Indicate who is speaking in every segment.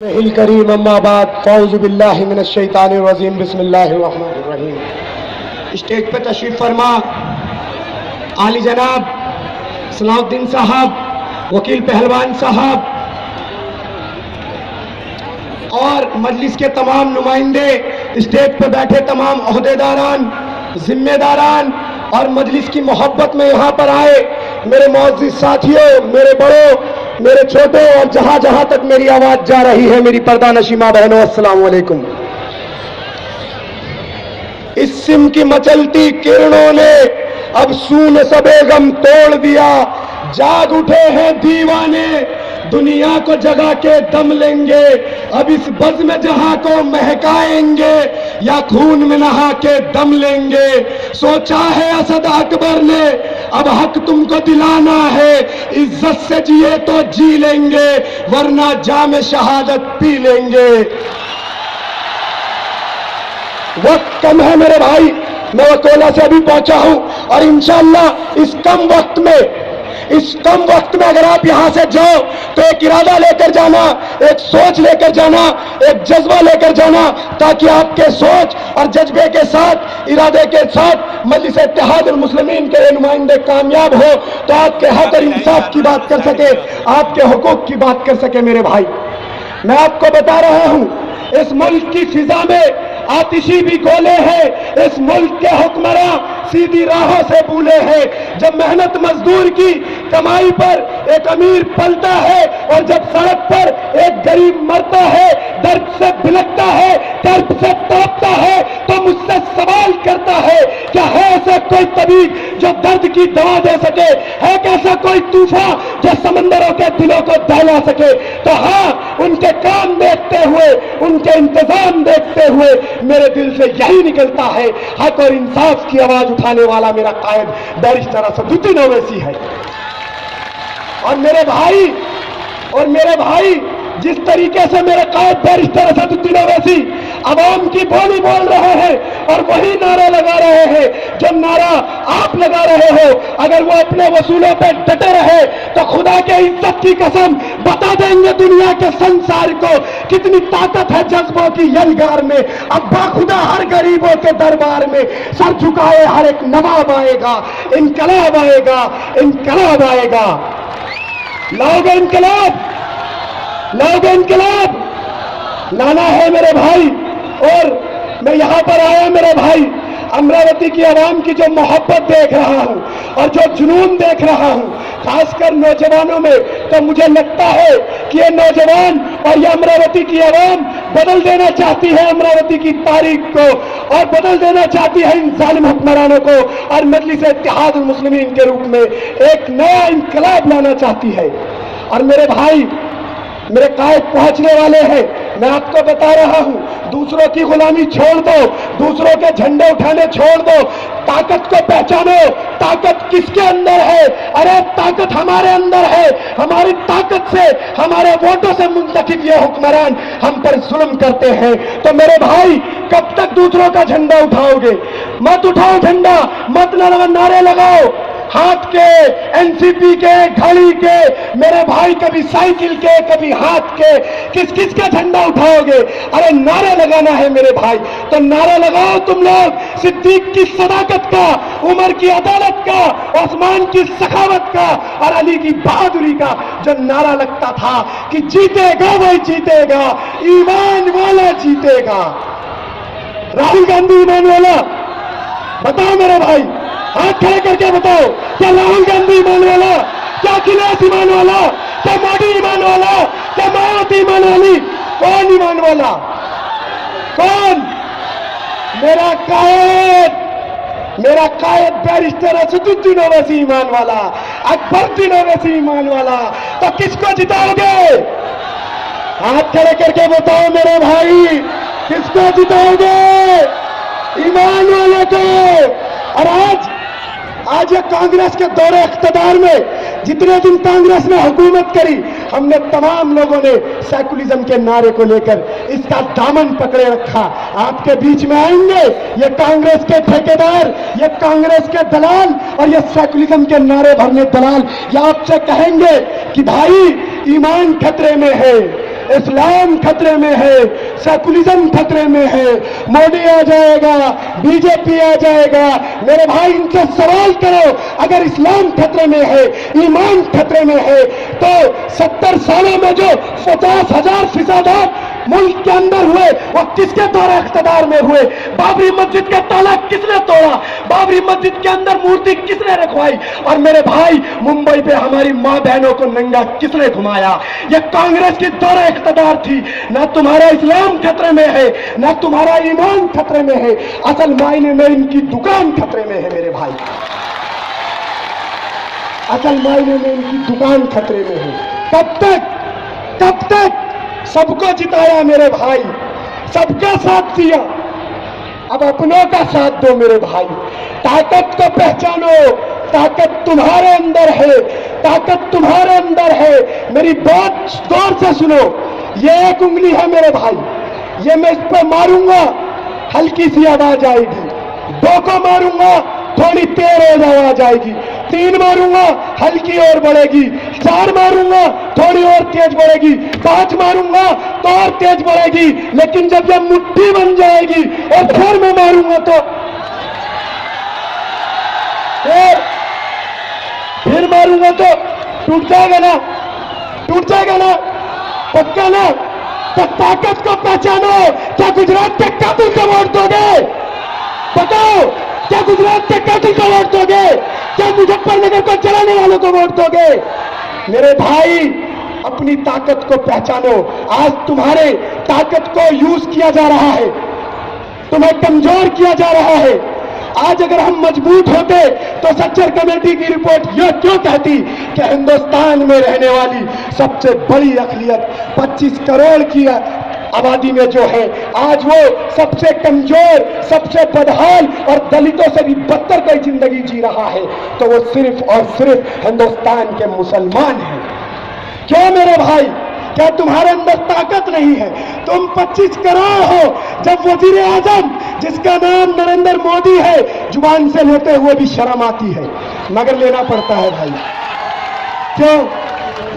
Speaker 1: करीम अम्माबाद फ़ौज़ु बिल्लाहि मिनश शैतानिर रजीम बिस्मिल्लाहिर रहमानिर रहीम। स्टेज पर तशरीफ़ फरमा आली जनाब सलाउद्दीन साहब, वकील पहलवान साहब और मजलिस के तमाम नुमाइंदे, स्टेज पर बैठे तमाम ओहदेदारान, जिम्मेदारान और मजलिस की मोहब्बत में यहाँ पर आए मेरे मोअज़्ज़िज़ साथियों, मेरे बड़ों, मेरे छोटों और जहां जहां तक मेरी आवाज जा रही है, मेरी पर्दा नशीमा बहनों, अस्सलाम वालेकुम। इस सिम की मचलती किरणों ने अब सून सबे गम तोड़ दिया। जाग उठे हैं दीवाने, दुनिया को जगा के दम लेंगे। अब इस बज़्म जहां को महकाएंगे या खून में नहा के दम लेंगे। सोचा है असद अकबर ने अब हक तुमको दिलाना है, इज्जत से जिए तो जी लेंगे वरना जाम शहादत पी लेंगे। वक्त कम है मेरे भाई, मैं अकोला से अभी पहुंचा हूं और इंशाअल्लाह इस कम वक्त में अगर आप यहां से जाओ तो एक इरादा लेकर जाना, एक सोच लेकर जाना, एक जज्बा लेकर जाना, ताकि आपके सोच और जज्बे के साथ, इरादे के साथ मजलिस इत्तेहादुल मुस्लिमीन के नुमाइंदे कामयाब हो तो आपके हक और इंसाफ की बात कर सके, आपके हुकूक की बात कर सके। मेरे भाई, मैं आपको बता रहा हूं, इस मुल्क की फिजा में आतिशी भी गोले हैं। इस मुल्क के हुक्मरां सीधी राहों से भूले हैं। जब मेहनत मजदूर की कमाई पर एक अमीर पलता है और जब सड़क पर एक गरीब मरता है, दर्द से बिलखता है, दर्द से तड़पता है, तो मुझसे सवाल करता है क्या है ऐसा कोई तबीब जो दर्द की दवा दे सके? है कैसा कोई तूफान जो समंदरों के दिलों को दहला सके? तो हाँ, उनके काम देखते हुए, उनके इंतजाम देखते हुए मेरे दिल से यही निकलता है, हक और इंसाफ की आवाज उठाने वाला मेरा कायद बैरिस्टर असदुद्दीन ओवैसी है। और मेरे भाई जिस तरीके से मेरे कायद बैरिस्टर असदुद्दीन ओवैसी अवाम की बोली बोल रहे हैं और वही नारे लगा रहे हैं जो नारा आप लगा रहे हो, अगर वो अपने वसूलों पे डटे रहे तो खुदा के इज्जत की कसम बता देंगे दुनिया के संसार को कितनी ताकत है जज्बों की यलगार में। अब बाखुदा हर गरीबों के दरबार में सर झुकाए हर एक नवाब आएगा, इनकलाब आएगा, इनकलाब आएगा। लाओगे इनकलाब, लाओगे इनकलाब, लाना है मेरे भाई। और मैं यहां पर आया मेरे भाई, अमरावती की आवाम की जो मोहब्बत देख रहा हूं और जो जुनून देख रहा हूं, खासकर नौजवानों में, तो मुझे लगता है कि ये नौजवान और ये अमरावती की आवाम बदल देना चाहती है अमरावती की तारीख को और बदल देना चाहती है इन जालिम हुक्मरानों को और मजलिस इत्तेहादुल मुस्लिमीन के रूप में एक नया इनकलाब लाना चाहती है। और मेरे भाई, मेरे कायद पहुंचने वाले हैं। मैं आपको बता रहा हूं, दूसरों की गुलामी छोड़ दो, दूसरों के झंडे उठाने छोड़ दो, ताकत को पहचानो। ताकत किसके अंदर है? अरे ताकत हमारे अंदर है। हमारी ताकत से, हमारे वोटों से मुंतखब ये हुक्मरान हम पर जुल्म करते हैं। तो मेरे भाई, कब तक दूसरों का झंडा उठाओगे? मत उठाओ झंडा, मत नारे लगाओ हाथ के, एनसीपी के, घड़ी के, मेरे भाई कभी साइकिल के, कभी हाथ के, किस किस का झंडा उठाओगे? अरे नारा लगाना है मेरे भाई, तो नारा लगाओ तुम लोग सिद्दीक की सदाकत का, उमर की अदालत का, उस्मान की सखावत का और अली की बहादुरी का। जो नारा लगता था कि जीतेगा वही जीतेगा, ईमान वाला जीतेगा। राहुल गांधी ईमान वाला? बताओ मेरे भाई, हाथ खड़े करके बताओ, क्या राहुल गांधी ईमान वाला? क्या अखिलेश ईमान वाला? क्या मोदी ईमान वाला? क्या मायावती ईमान वाली? कौन ईमान वाला? कौन? मेरा कायद बैरिस्टर असदुद्दीन ओवैसी ईमान वाला, अकबरुद्दीन ओवैसी ईमान वाला। तो किसको जिताओगे? हाथ खड़े करके बताओ मेरे भाई, किसको जिताओगे? ईमान वाले को। और आज ये कांग्रेस के दौरे इख्तिदार में जितने दिन कांग्रेस ने हुकूमत करी, हमने तमाम लोगों ने सेकुलरिज्म के नारे को लेकर इसका दामन पकड़े रखा। आपके बीच में आएंगे ये कांग्रेस के ठेकेदार, ये कांग्रेस के दलाल और ये सेकुलरिज्म के नारे भरने दलाल, ये आपसे कहेंगे कि भाई ईमान खतरे में है, इस्लाम खतरे में है, सेकुलरिज्म खतरे में है, मोदी आ जाएगा, बीजेपी आ जाएगा। मेरे भाई इनसे सवाल करो, अगर इस्लाम खतरे में है, ईमान खतरे में है, तो 70 सालों में जो 50,000 फिसादात मुल्क के अंदर हुए वो किसके द्वारा इख्तिदार में हुए? बाबरी मस्जिद का ताला किसने तोड़ा? बाबरी मस्जिद के अंदर मूर्ति किसने रखवाई? और मेरे भाई मुंबई पे हमारी मां बहनों को नंगा किसने घुमाया? ये कांग्रेस की द्वारा इख्तिदार थी। ना तुम्हारा इस्लाम खतरे में है, ना तुम्हारा ईमान खतरे में है, असल मायने में इनकी दुकान खतरे में है मेरे भाई। असल मायने में इनकी दुकान खतरे में है। कब तक सबको जिताया मेरे भाई, सबका साथ दिया, अब अपनों का साथ दो मेरे भाई। ताकत को पहचानो, ताकत तुम्हारे अंदर है, ताकत तुम्हारे अंदर है। मेरी बात गौर से सुनो, ये एक उंगली है मेरे भाई, ये मैं इस पर मारूंगा हल्की सी आवाज आएगी, 2 को मारूंगा थोड़ी तेज आवाज आएगी, 3 मारूंगा हल्की और बढ़ेगी, 4 मारूंगा थोड़ी और तेज बढ़ेगी, 5 मारूंगा तो और तेज बढ़ेगी। लेकिन जब यह मुट्ठी बन जाएगी और फिर मैं मारूंगा तो फिर मारूंगा तो टूट जाएगा ना, टूट जाएगा ना, पक्का ना? तो ताकत को पहचानो। क्या गुजरात के कातिल को वोट दोगे? बताओ, क्या गुजरात के कातिल को वोट दोगे? क्या मुजफ्फरनगर को जलाने वालों को वोट दोगे? मेरे भाई अपनी ताकत को पहचानो। आज तुम्हारे ताकत को यूज किया जा रहा है, तुम्हें कमजोर किया जा रहा है। आज अगर हम मजबूत होते तो सच्चर कमेटी की रिपोर्ट यह क्यों कहती कि हिंदुस्तान में रहने वाली सबसे बड़ी अक़लियत 25 करोड़ की आबादी में जो है, आज वो सबसे कमजोर, सबसे बदहाल और दलितों से भी बदतर कोई जिंदगी जी रहा है तो वो सिर्फ और सिर्फ हिंदुस्तान के मुसलमान हैं। क्यों मेरे भाई? क्या तुम्हारे अंदर ताकत नहीं है? तुम 25 करोड़ हो, जब वजीर आजम जिसका नाम नरेंद्र मोदी है जुबान से लेते हुए भी शर्म आती है, मगर लेना पड़ता है भाई। क्यों?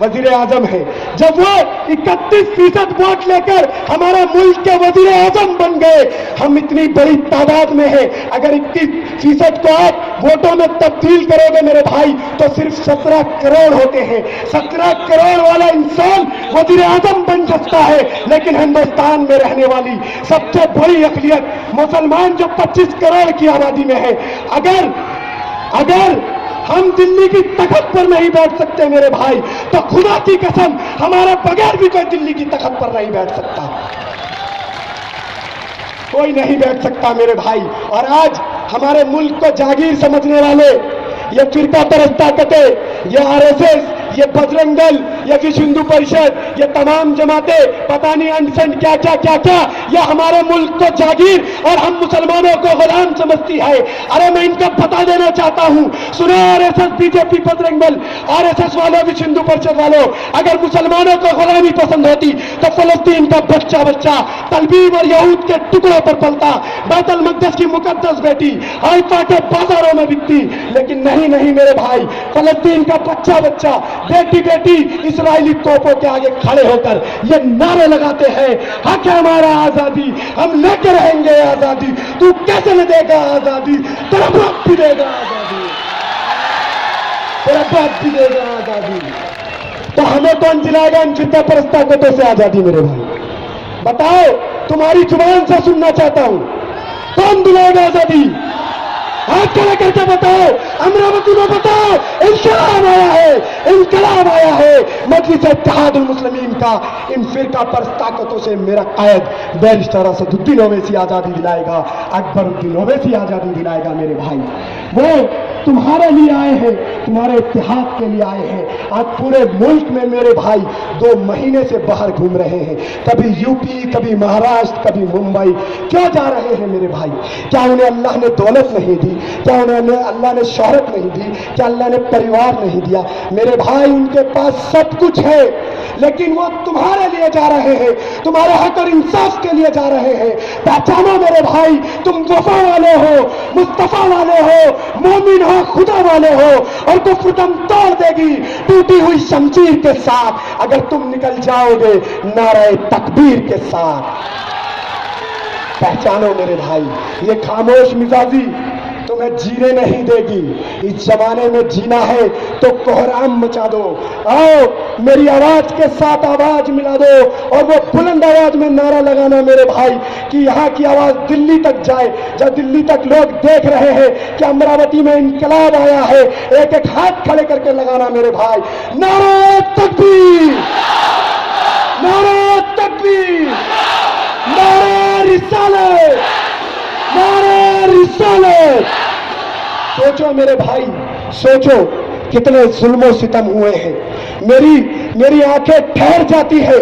Speaker 1: वजीर आजम है। जब वो 31% वोट लेकर हमारा मुल्क के वजीर आजम बन गए, हम इतनी बड़ी तादाद में हैं, अगर 21% को आप वोटों में तब्दील करोगे मेरे भाई तो सिर्फ 17 करोड़ होते हैं। 17 करोड़ वाला इंसान वजीर आजम बन सकता है, लेकिन हिंदुस्तान में रहने वाली सबसे बड़ी अक़लियत मुसलमान जो 25 करोड़ की आबादी में है, अगर हम दिल्ली की तख्त पर नहीं बैठ सकते मेरे भाई, तो खुदा की कसम हमारे बगैर भी कोई दिल्ली की तख्त पर नहीं बैठ सकता, कोई नहीं बैठ सकता मेरे भाई। और आज हमारे मुल्क को जागीर समझने वाले ये फिरका परस्त ताकतें, ये आरएसएस, ये बजरंग दल, ये विश्व हिंदू परिषद, ये तमाम जमातें, पता नहीं अनशन क्या क्या, ये हमारे मुल्क को जागीर और हम मुसलमानों को गुलाम समझती है। अरे मैं इनको बता देना चाहता हूं, सुनो RSS, BJP, Bajrang Dal, RSS वालों, विश्व हिंदू परिषद वालों, अगर मुसलमानों को गुलामी पसंद होती तो फलस्तीन का बच्चा तलबीब और यहूद के टुकड़ों पर पलता, बैतुल मक़दस की मुकद्दस बेटी हाइफा के बाजारों में बिकती। लेकिन नहीं मेरे भाई, फलस्तीन का बच्चा बेटी इस्राएली तोपों के आगे खड़े होकर ये नारे लगाते हैं, हक है हमारा आजादी, हम लेकर रहेंगे आजादी। तू कैसे न देगा आजादी? तेरा बाप भी देगा आजादी, तेरा बाप भी देगा आजादी। तो हमें कौन जिलाएगा इन फिरका परस्त ताकतों से आजादी मेरे भाई? बताओ, तुम्हारी जुबान से सुनना चाहता हूं, कौन दिलाएगा आजादी? हाथ खड़ा करके बताओ, अमरावती में बताओ, इंकलाब आया है, इंकलाब आया है। मजलिस इत्तेहादुल मुस्लिमीन का इन फिरका परस्त ताकतों से मेरा कायद बैरिस्टर असदुद्दीन ओवैसी आजादी दिलाएगा, अकबरुद्दीन ओवैसी आजादी दिलाएगा मेरे भाई। वो तुम्हारे लिए आए हैं, तुम्हारे इत्तेहाद के लिए आए हैं। आज पूरे मुल्क में मेरे भाई 2 महीने से बाहर घूम रहे हैं, कभी यूपी, कभी महाराष्ट्र, कभी मुंबई। क्यों जा रहे हैं मेरे भाई? क्या उन्हें अल्लाह ने दौलत नहीं दी? क्या उन्हें अल्लाह ने शोहरत नहीं दी? क्या अल्लाह ने परिवार नहीं दिया? मेरे भाई उनके पास सब कुछ है, लेकिन वो तुम्हारे लिए जा रहे हैं, तुम्हारे हक और इंसाफ के लिए जा रहे हैं। पहचानो मेरे भाई, तुम वफा वाले हो, मुस्तफा वाले हो, मोमिन हो, खुदा वाले हो, और कुफ्र दम तोड़ देगी टूटी हुई शमशीर के साथ अगर तुम निकल जाओगे नारे तकबीर के साथ। पहचानो मेरे भाई, ये खामोश मिजाजी तुम्हें जीने नहीं देगी। इस जमाने में जीना है तो कोहराम मचा दो। आओ मेरी आवाज के साथ आवाज मिला दो और वो बुलंद आवाज में नारा लगाना मेरे भाई कि यहाँ की आवाज दिल्ली तक जाए। जब दिल्ली तक लोग देख रहे हैं कि अमरावती में इंकलाब आया है, एक एक हाथ खड़े करके लगाना मेरे भाई, नारे तकबीर, नारे तकबीर, नारे रिसालत, नारे रिसालत। सोचो मेरे भाई, सोचो कितने जुल्मों सितम हुए हैं। मेरी आंखें ठहर जाती है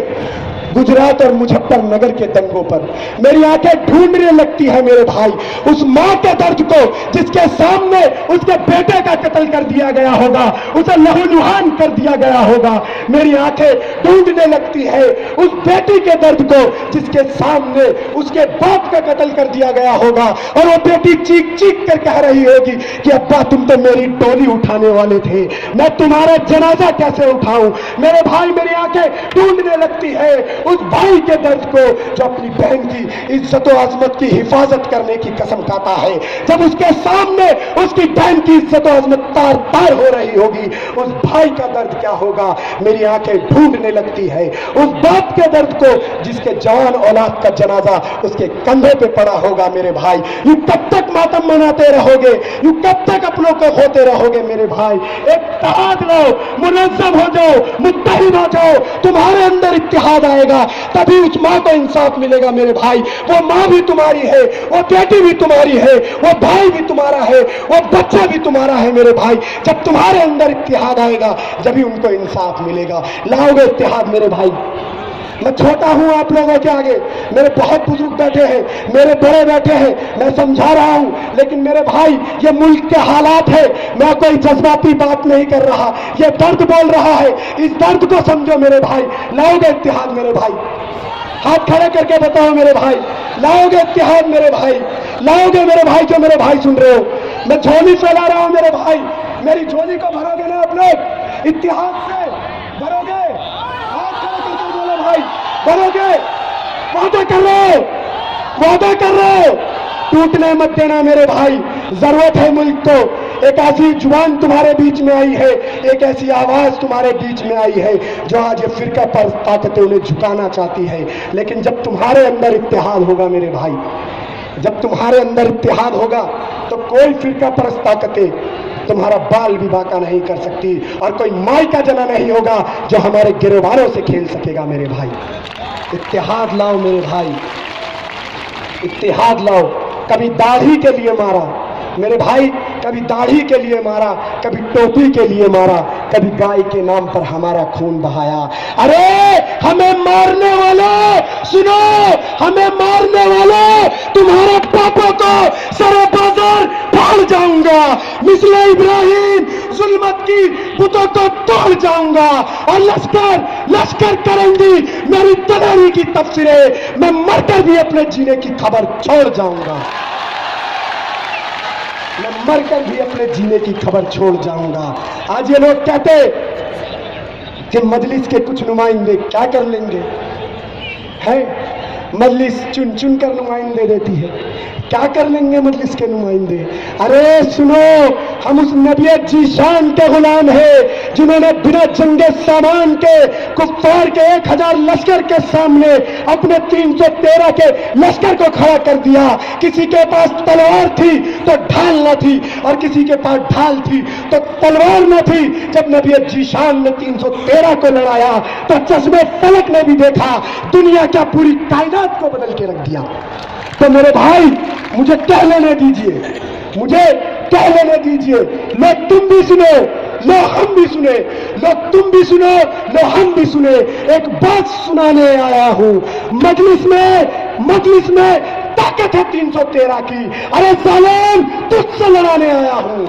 Speaker 1: गुजरात और मुजफ्फरनगर के दंगों पर। मेरी आंखें ढूंढने लगती है मेरे भाई उस मां के दर्द को जिसके सामने उसके बेटे का कत्ल कर दिया गया होगा, उसे लहूलुहान कर दिया गया होगा। मेरी आंखें ढूंढने लगती है उस बेटी के दर्द को जिसके सामने उसके बाप का कत्ल कर दिया गया होगा और वो बेटी चीख चीख कर कह रही होगी कि अब्बा तुम तो मेरी डोली उठाने वाले थे, मैं तुम्हारा जनाजा कैसे उठाऊं। मेरे भाई मेरी आंखें ढूंढने लगती है उस भाई के दर्द को जो अपनी बहन की इज्जत और अजमत की हिफाजत करने की कसम खाता है, जब उसके सामने उसकी बहन की इज्जत और अजमत तार तार हो रही होगी, उस भाई का दर्द क्या होगा। मेरी आंखें ढूंढने लगती है उस बाप के दर्द को जिसके जवान औलाद का जनाजा उसके कंधे पे पड़ा होगा। मेरे भाई यू कब तक मातम मनाते रहोगे, यू कब तक अपनों को होते रहोगे। मेरे भाई इत्तेहाद लो, मुनज़्ज़म हो जाओ, मुत्तहिद हो जाओ, तुम्हारे अंदर इत्तेहाद आएगा तभी उस मां को इंसाफ मिलेगा। मेरे भाई वो मां भी तुम्हारी है, वो बेटी भी तुम्हारी है, वो भाई भी तुम्हारा है, वो बच्चा भी तुम्हारा है। मेरे भाई जब तुम्हारे अंदर इत्तेहाद आएगा जब उनको इंसाफ मिलेगा। लाओगे इत्तेहाद मेरे भाई। मैं छोटा हूं आप लोगों के आगे, मेरे बहुत बुजुर्ग बैठे हैं, मेरे बड़े बैठे हैं, मैं समझा रहा हूं, लेकिन मेरे भाई ये मुल्क के हालात है, मैं कोई जज्बाती बात नहीं कर रहा, ये दर्द बोल रहा है, इस दर्द को समझो मेरे भाई। लाओगे इत्तेहाद मेरे भाई, हाथ खड़े करके बताओ मेरे भाई, लाओगे इत्तेहाद मेरे भाई, लाओगे मेरे भाई। जो मेरे भाई सुन रहे हो, मैं झोली फैला रहा हूं मेरे भाई, मेरी झोली को भरोगे ना आप लोग, इत्तेहाद से भरोगे, हाथ खड़े करके बोलो भाई, भरोगे, वादा कर रहे हो, वादा कर रहे हो, टूटने मत देना मेरे भाई। जरूरत है मुल्क को, एक ऐसी जुबान तुम्हारे बीच में आई है, एक ऐसी आवाज तुम्हारे बीच में आई है जो आज ये फिरका पर ताकतें उन्हें झुकाना चाहती है। लेकिन जब तुम्हारे अंदर इत्तेहाद होगा मेरे भाई, जब तुम्हारे अंदर इत्तेहाद होगा तो कोई फिरका परस्त ताकतें तुम्हारा बाल भी बांका नहीं कर सकती और कोई माई का जना नहीं होगा जो हमारे गिरवारों से खेल सकेगा। मेरे भाई इत्तेहाद लाओ मेरे भाई, इत्तेहाद लाओ। कभी दाढ़ी के लिए मारा मेरे भाई, कभी दाढ़ी के लिए मारा, कभी टोपी के लिए मारा, कभी गाय के नाम पर हमारा खून बहाया। अरे हमें मारने वाले सुनो, हमें मारने वाले तुम्हारे पापों को सरे बाजार फाड़ जाऊंगा, मिसले इब्राहिम जुल्मत की बुतों को तोड़ जाऊंगा और लश्कर लश्कर करेंगी मेरी तलवारी की तफसीरें, मैं मरकर भी अपने जीने की खबर छोड़ जाऊंगा, मैं मरकर भी अपने जीने की खबर छोड़ जाऊंगा। आज ये लोग कहते कि मजलिस के कुछ नुमाइंदे क्या कर लेंगे, हैं मजलिस चुन चुन कर नुमाइंदे देती है, क्या कर लेंगे मजलिस के नुमाइंदे। अरे सुनो, हम उस नबी जीशान के गुलाम हैं जिन्होंने बिना जंगे सामान के कुफ्फार के 1000 लश्कर के सामने अपने 313 के लश्कर को खड़ा कर दिया। किसी के पास तलवार थी तो ढाल न थी और किसी के पास ढाल थी तो तलवार न थी। जब नबी जीशान ने 313 को लड़ाया तो चश्मे फलक ने भी देखा, दुनिया क्या पूरी कायनात को बदल के रख दिया। तो मेरे भाई मुझे कह लेने दीजिए, मुझे कह लेने दीजिए, लो तुम भी सुनो, लो हम भी सुने, लो तुम भी सुनो, लो हम भी सुने। एक बात सुनाने आया हूं, मजलिस में ताकत है 313 की। अरे जालिम तुझसे लड़ाने आया हूं,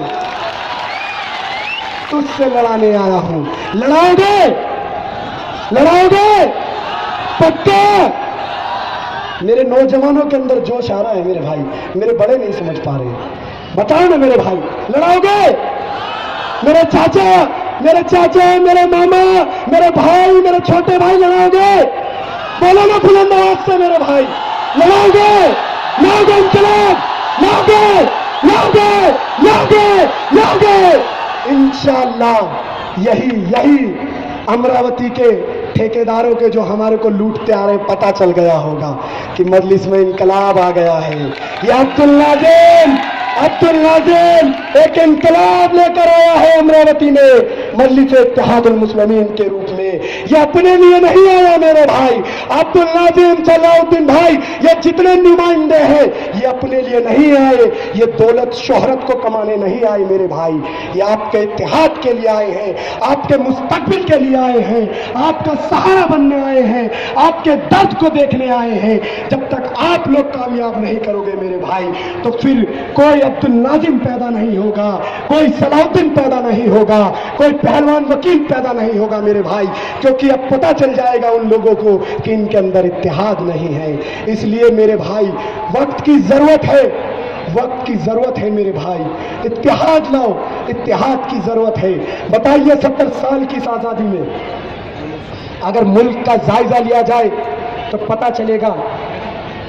Speaker 1: तुझसे लड़ाने आया हूं। लड़ाओगे, लड़ाओगे पक्का। मेरे नौजवानों के अंदर जोश आ रहा है मेरे भाई, मेरे बड़े नहीं समझ पा रहे। बताओ ना मेरे भाई, लड़ाओगे? मेरे चाचा, मेरे मामा, मेरे भाई, मेरे छोटे भाई लड़ाओगे? बोलो ना बुलंद आवाज से मेरे भाई, लड़ाओगे? लाओगे इंकलाब? लाओगे? लाओगे? लाओगे? लाओगे? इंशाअल्लाह यही अमरावती के ठेकेदारों के जो हमारे को लूटते आ रहे, पता चल गया होगा कि मजलिस में इनकलाब आ गया है। ये अब्दुल नाज़िम एक इनकलाब लेकर आया है अमरावती में मजलिस इत्तेहादुल मुस्लिमीन के रूप में। ये अपने लिए नहीं आया मेरे भाई। अब्दुल नाज़िम, सलाउद्दीन भाई, ये जितने नुमाइंदे हैं ये अपने लिए नहीं आए, ये दौलत शोहरत को कमाने नहीं आए मेरे भाई। ये आपके इत्तेहाद के लिए आए हैं, आपके मुस्तकबिल के लिए आए हैं, आपका सहारा बनने आए हैं, आपके दर्द को देखने आए हैं। जब तक आप लोग कामयाब नहीं करोगे मेरे भाई, तो फिर कोई अब्दुल नाज़िम पैदा नहीं होगा, कोई सलाउद्दीन पैदा नहीं होगा, कोई पहलवान वकील पैदा नहीं होगा मेरे भाई। क्योंकि अब पता चल जाएगा उन लोगों को कि इनके अंदर इत्तेहाद नहीं है। इसलिए मेरे भाई वक्त की जरूरत है, वक्त की जरूरत है मेरे भाई। इत्तेहाद लाओ, इत्तेहाद की जरूरत है। बताइए 70 साल की इस आजादी में अगर मुल्क का जायजा लिया जाए तो पता चलेगा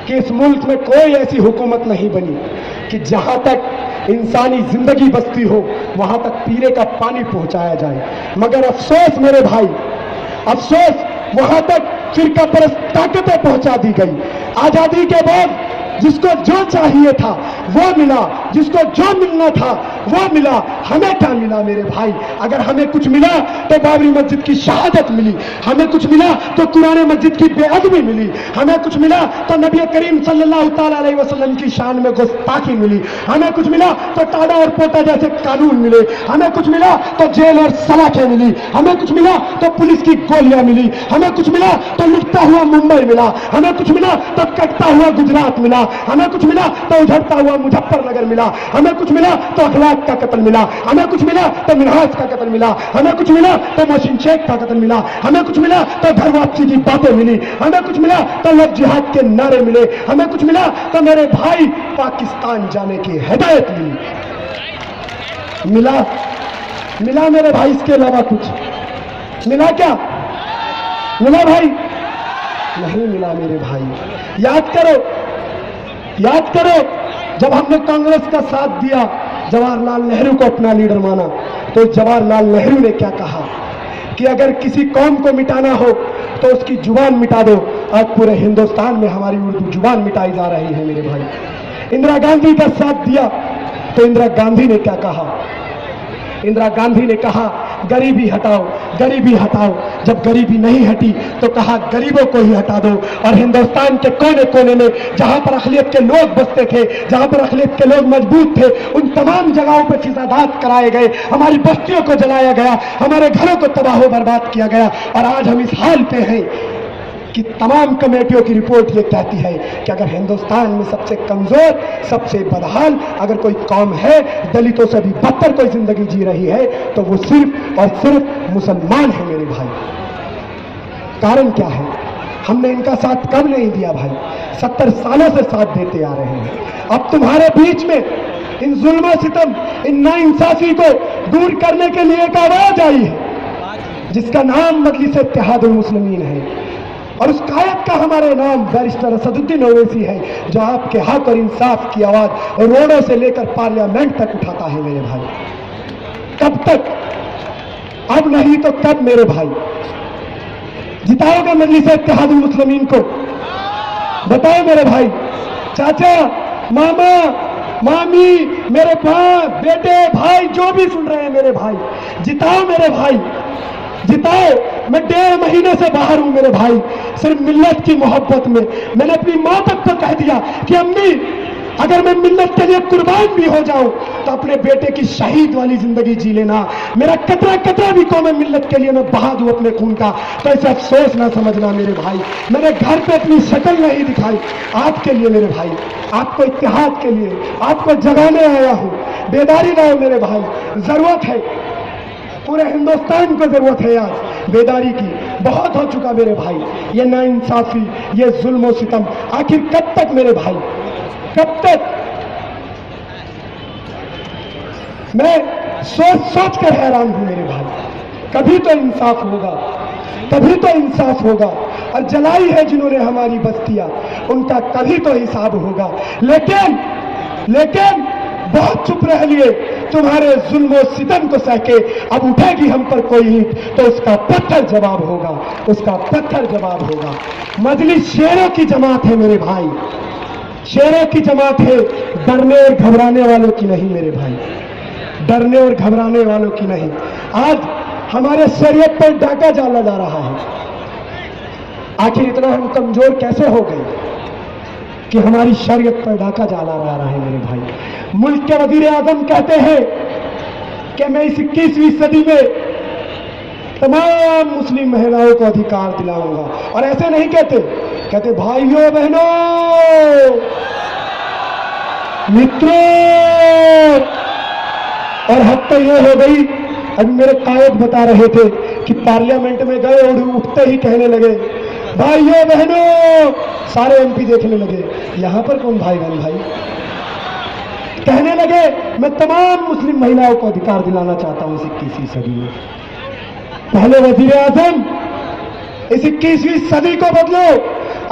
Speaker 1: कि इस मुल्क में कोई ऐसी हुकूमत नहीं बनी कि जहां तक इंसानी जिंदगी बसती हो वहां तक पीने का पानी पहुंचाया जाए। मगर अफसोस मेरे भाई, अफसोस वहां तक फिरका परस्त ताकतें पहुंचा दी गई। आजादी के बाद जिसको जो चाहिए था वो मिला, जिसको जो मिलना था वो मिला। हमें क्या मिला मेरे भाई? अगर हमें कुछ मिला तो बाबरी मस्जिद की शहादत मिली, हमें कुछ मिला तो कुरान मस्जिद की बेअदबी मिली, हमें कुछ मिला तो नबी करीम सल्लल्लाहु ताला अलैहि वसल्लम की शान में गुस्ताखी मिली, हमें कुछ मिला तो टाडा और पोटा जैसे कानून मिले, हमें कुछ मिला तो जेल और सलाखें मिली, हमें कुछ मिला तो पुलिस की गोलियां मिली, हमें कुछ मिला तो लुटता हुआ मुंबई मिला, हमें कुछ मिला तो कटता हुआ गुजरात मिला, हमें कुछ मिला तो उझड़ता हुआ मुजफ्फरनगर मिला, हमें कुछ मिला तो अखलाक का कत्ल मिला, हमें कुछ मिला तो मिनहाज का कत्ल मिला, हमें कुछ मिला तो मोहसिन शेख का कत्ल मिला, हमें कुछ मिला तो घर वापसी की बातें मिली, हमें कुछ मिला तो लव जिहाद के नारे मिले, हमें कुछ मिला तो मेरे भाई पाकिस्तान जाने की हिदायत मिली। मिला मेरे भाई, इसके अलावा कुछ मिला क्या? मिला भाई? नहीं मिला मेरे भाई। याद करो जब हमने कांग्रेस का साथ दिया, जवाहरलाल नेहरू को अपना लीडर माना, तो जवाहरलाल नेहरू ने क्या कहा कि अगर किसी कौम को मिटाना हो तो उसकी जुबान मिटा दो। आज पूरे हिंदुस्तान में हमारी उर्दू जुबान मिटाई जा रही है मेरे भाई। इंदिरा गांधी का साथ दिया तो इंदिरा गांधी ने क्या कहा? इंदिरा गांधी ने कहा गरीबी हटाओ, गरीबी हटाओ। जब गरीबी नहीं हटी तो कहा गरीबों को ही हटा दो। और हिंदुस्तान के कोने कोने में जहां पर अखिलियत के लोग बसते थे, जहां पर अखिलियत के लोग मजबूत थे, उन तमाम जगहों पर फिसादात कराए गए, हमारी बस्तियों को जलाया गया, हमारे घरों को तबाह बर्बाद किया गया। और आज हम इस हाल पे हैं कि तमाम कमेटियों की रिपोर्ट ये कहती है कि अगर हिंदुस्तान में सबसे कमजोर, सबसे बदहाल अगर कोई कौम है, दलितों से भी बदतर कोई जिंदगी जी रही है, तो वो सिर्फ और सिर्फ मुसलमान है मेरे भाई। कारण क्या है? हमने इनका साथ कब नहीं दिया भाई? 70 सालों से साथ देते आ रहे हैं। अब तुम्हारे बीच में इन जुल्म सितम, इन नाइंसाफी को दूर करने के लिए एक आवाज आई है जिसका नाम मजलिस इत्तेहादुल मुस्लिमीन है। और उस कायद का हमारे नाम बैरिस्टर असदुद्दीन ओवैसी है, जो आपके हक और इंसाफ की आवाज रोडों से लेकर पार्लियामेंट तक उठाता है मेरे भाई। कब तक? अब नहीं तो कब मेरे भाई? जिताओगे मजलिस इत्तेहादुल मुस्लिमीन को? बताओ मेरे भाई। चाचा, मामा, मामी, मेरे बाप, बेटे, भाई, जो भी सुन रहे हैं मेरे भाई, जिताओ मेरे भाई, जिताओ। मैं 1.5 महीने से बाहर हूं मेरे भाई, सिर्फ मिल्लत की मोहब्बत में। मैंने अपनी मां तक को कह दिया कि अम्मी, अगर मैं मिल्लत के लिए कुर्बान भी हो जाऊं तो अपने बेटे की शहीद वाली जिंदगी जी लेना। मेरा कतरा कतरा भी को मैं मिल्लत के लिए मैं बहा दूं अपने खून का, तो ऐसे अफसोस ना समझना मेरे भाई। मैंने घर पे अपनी शक्ल नहीं दिखाई आपके लिए मेरे भाई, आपको इत्तेहाद के लिए, आपको जगाने आया हूं। बेदारी लाओ मेरे भाई, जरूरत है, पूरे हिंदुस्तान को जरूरत है आज बेदारी की। बहुत हो चुका मेरे भाई ये नाइंसाफी, ये जुल्म और सितम। आखिर कब तक मेरे भाई, कब तक? मैं सोच सोच कर हैरान हूं मेरे भाई, कभी तो इंसाफ होगा, कभी तो इंसाफ होगा। और जलाई है जिन्होंने हमारी बस्तियां, उनका कभी तो हिसाब होगा। लेकिन लेकिन बहुत चुप रह लिए, तुम्हारे जुल्म सितम को सहके अब उठेगी हम पर कोई ईंट तो उसका पत्थर जवाब होगा, उसका पत्थर जवाब होगा। मजलिस शेरों की जमात है मेरे भाई, शेरों की जमात है, डरने और घबराने वालों की नहीं मेरे भाई, डरने और घबराने वालों की नहीं। आज हमारे शरीयत पर डाका डाला जा रहा है। आखिर इतना हम कमजोर कैसे हो गए कि हमारी शरीयत पर डाका डाला जा रहा है मेरे भाई। मुल्क के वजीर आजम कहते हैं कि मैं इस 21वीं सदी में तमाम मुस्लिम महिलाओं को अधिकार दिलाऊंगा। और ऐसे नहीं कहते, कहते भाइयों बहनों मित्रों। और हद तो यह हो गई, अभी मेरे कायद बता रहे थे कि पार्लियामेंट में गए और उठते ही कहने लगे भाइयों बहनों, सारे एमपी देखने लगे यहां पर कौन भाई बहन भाई, कहने लगे मैं तमाम मुस्लिम महिलाओं को अधिकार दिलाना चाहता हूं इस 21वीं सदी में। पहले वजीर आजम इस 21वीं सदी को बदलो।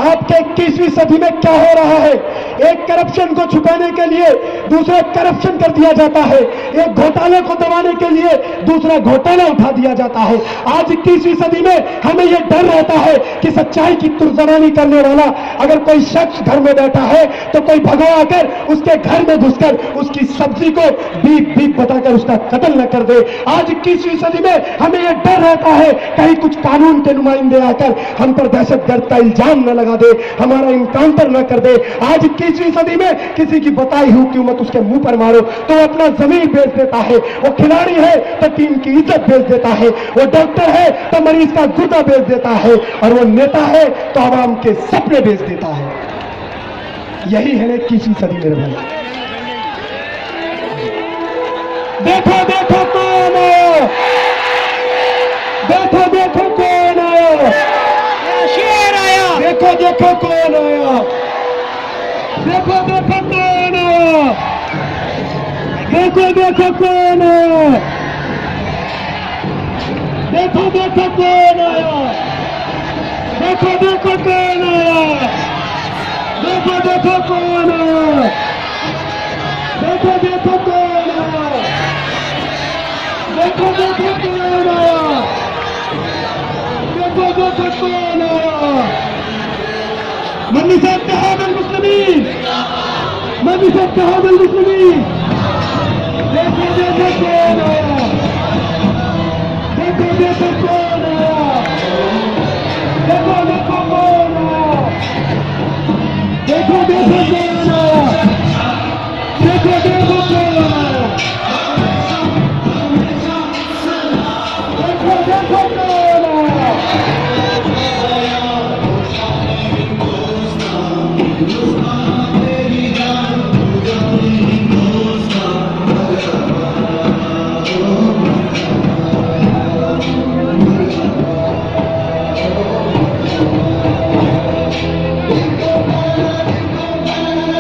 Speaker 1: आपके 21वीं सदी में क्या हो रहा है? एक करप्शन को छुपाने के लिए दूसरा करप्शन कर दिया जाता है, एक घोटाले को दबाने के लिए दूसरा घोटाला उठा दिया जाता है। आज 21वीं सदी में हमें यह डर रहता है कि सच्चाई की तुर्जमानी करने वाला अगर कोई शख्स घर में बैठा है तो कोई भगवा कर उसके घर में घुसकर उसकी सब्जी को बीप बीप बताकर उसका कत्ल न कर दे। आज 21वीं सदी में हमें यह डर रहता है कहीं कुछ कानून के नुमाइंदे आकर हम पर दहशतगर्द का इल्जाम न लगा दे, हमारा इनकाउंटर न कर दे। आज 21वीं सदी में किसी की बताई हुई कीमत उसके मुंह पर मारो तो अपना जमीन बेच देता है, वो खिलाड़ी है तो टीम की इज्जत बेच देता है, वो डॉक्टर है तो मरीज का गुर्दा बेच देता है, और वो नेता है तो आवाम के सपने बेच देता है। यही है 21वीं सदी मेरे भाई। देखो देखो कौन आया, देखो देखो कौन आया, शेर आया, देखो देखो कौन आया, देखो देखो कौन आया, देखो देखो कौन आया, देखो देखो कौन आया, देखो देखो कौन आया, देखो देखो कौन आया, देखो देखो कौन आया, देखो देखो कौन आया, देखो देखो कौन आया। मजलिस इत्तेहाद अल-मुस्लिमीन, मजलिस इत्तेहाद अल-मुस्लिमीन, देखो देखो कौन आया, देखो देखो कौन आया, देखो देखो कौन आया, देखो देखो कौन आया, देखो देखो कौन आया, देखो देखो कौन आया।